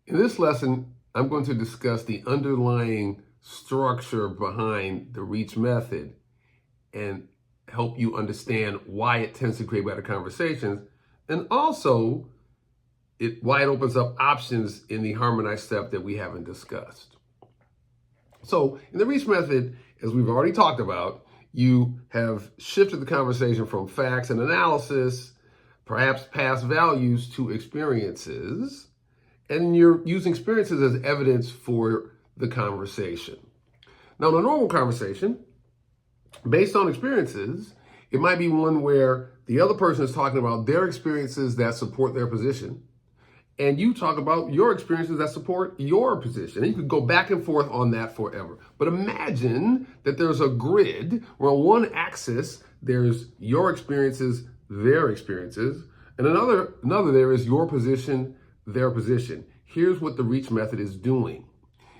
In this lesson, I'm going to discuss the underlying structure behind the reach method and help you understand why it tends to create better conversations, and also why it opens up options in the harmonized step that we haven't discussed. So in the reach method, as we've already talked about, you have shifted the conversation from facts and analysis, perhaps past values, to experiences. And you're using experiences as evidence for the conversation. Now, in a normal conversation, based on experiences, it might be one where the other person is talking about their experiences that support their position, and you talk about your experiences that support your position. And you could go back and forth on that forever. But imagine that there's a grid where on one axis, there's your experiences, their experiences, and another there is your position, their position. Here's what the reach method is doing.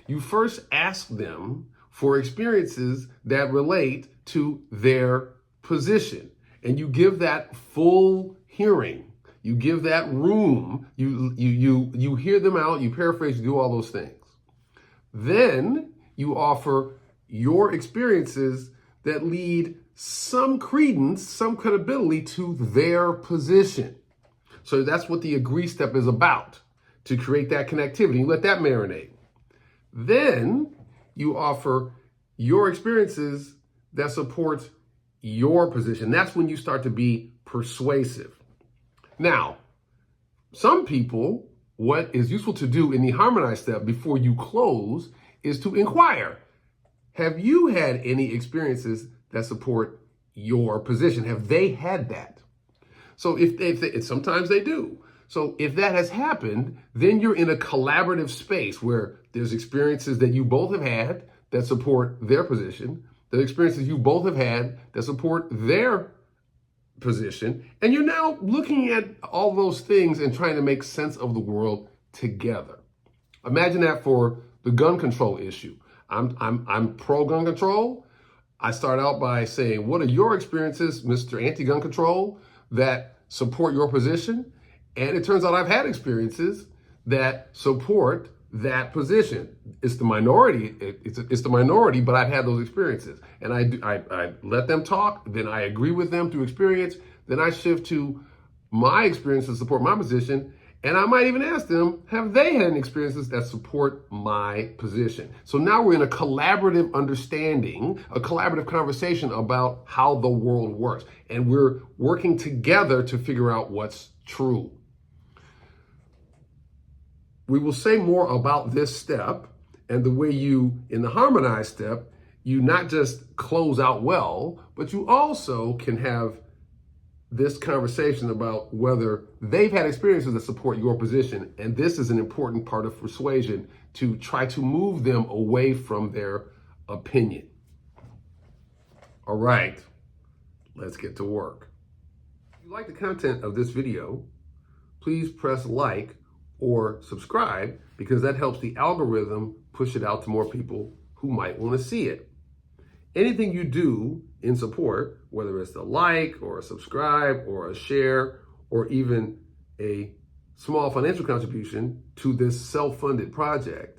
You first ask them for experiences that relate to their position, and you give that full hearing. You give that room. You hear them out. You paraphrase. You do all those things. Then you offer your experiences that lead some credence, some credibility to their position. So that's what the agree step is about, to create that connectivity. You let that marinate. Then you offer your experiences that support your position. That's when you start to be persuasive. Now, some people, what is useful to do in the harmonized step before you close is to inquire. Have you had any experiences that support your position? Have they had that? So if sometimes they do. So if that has happened, then you're in a collaborative space where there's experiences that you both have had that support their position, the experiences you both have had that support their position, and you're now looking at all those things and trying to make sense of the world together. Imagine that for the gun control issue. I'm pro gun control. I start out by saying, what are your experiences, Mr. Anti-Gun Control, that support your position? And it turns out I've had experiences that support that position. It's the minority. It's the minority, but I've had those experiences, and I let them talk. Then I agree with them through experience. Then I shift to my experience to support my position, and I might even ask them, have they had any experiences that support my position? So now we're in a collaborative understanding, a collaborative conversation about how the world works, and we're working together to figure out what's true. We will say more about this step and the way you, in the harmonized step, you not just close out well, but you also can have this conversation about whether they've had experiences that support your position. And this is an important part of persuasion, to try to move them away from their opinion. All right, let's get to work. If you like the content of this video, please press like or subscribe, because that helps the algorithm push it out to more people who might want to see it. Anything you do in support, whether it's a like or a subscribe or a share or even a small financial contribution to this self-funded project,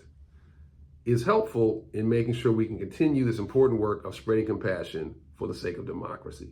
is helpful in making sure we can continue this important work of spreading compassion for the sake of democracy.